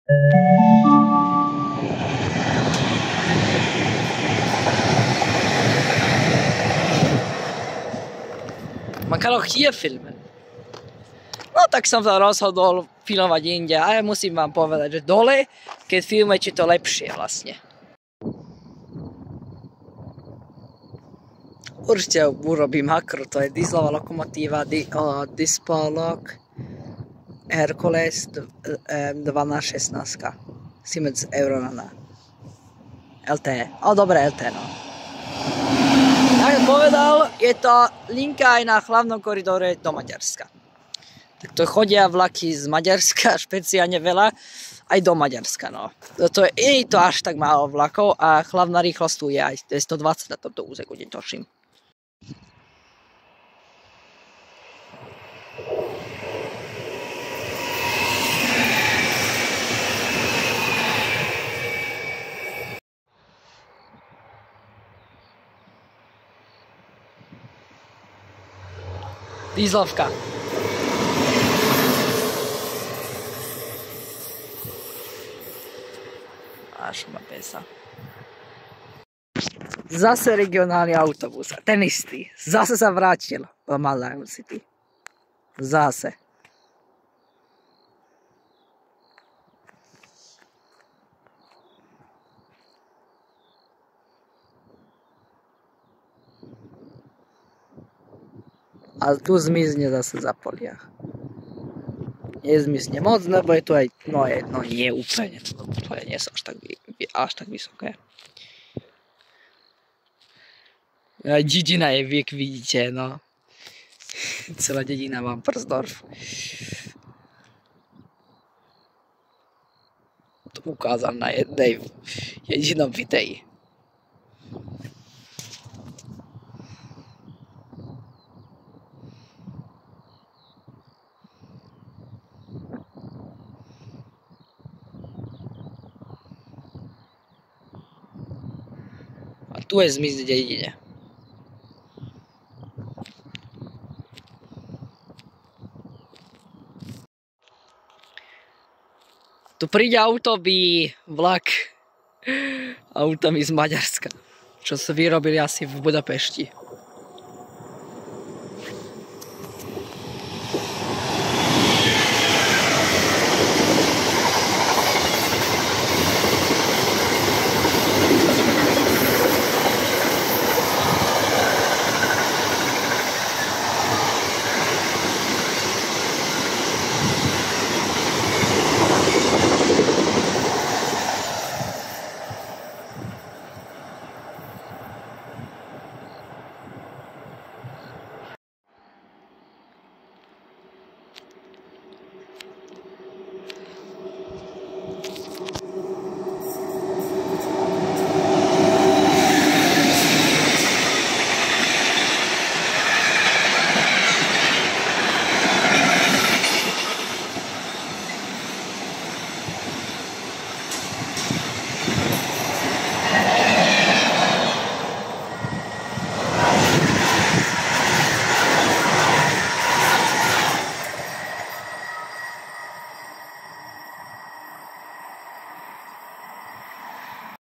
Man kan auch hier filmen. No tak som sa rozhodol filmovať inde a ja musím vám povedať, že dole, keď filmujete, to lepšie vlastne. Určite urobím makro, to je dieselová lokomotíva Dispolok Hercules 1216 Siemens Eurorana LT, ale dobre LT no. Jak povedal, je to linka aj na hlavnom koridore do Maďarska. Tak to chodia vlaky z Maďarska, špeciálne veľa, aj do Maďarska, no. Nie je to až tak málo vlakov a hlavná rýchlosť tu je aj 120 na tomto úseku, kde točím. Dieselovka. Až ma pesa. Zase regionálny autobus. Ten istý. Zase sa vrátil do Malé City. Zase. A tu zmizne zase za poliach. Nezmizne moc, lebo je tu aj, no nie úplne, to nie sú až tak vysoké. Aj dedina je, jak vidíte, no. Celá dedina mám Przdorf. To ukázam na jedinom videi. A tu je zmizť dedine. Tu príde vlak autami z Maďarska, čo sa vyrobili asi v Budapešti.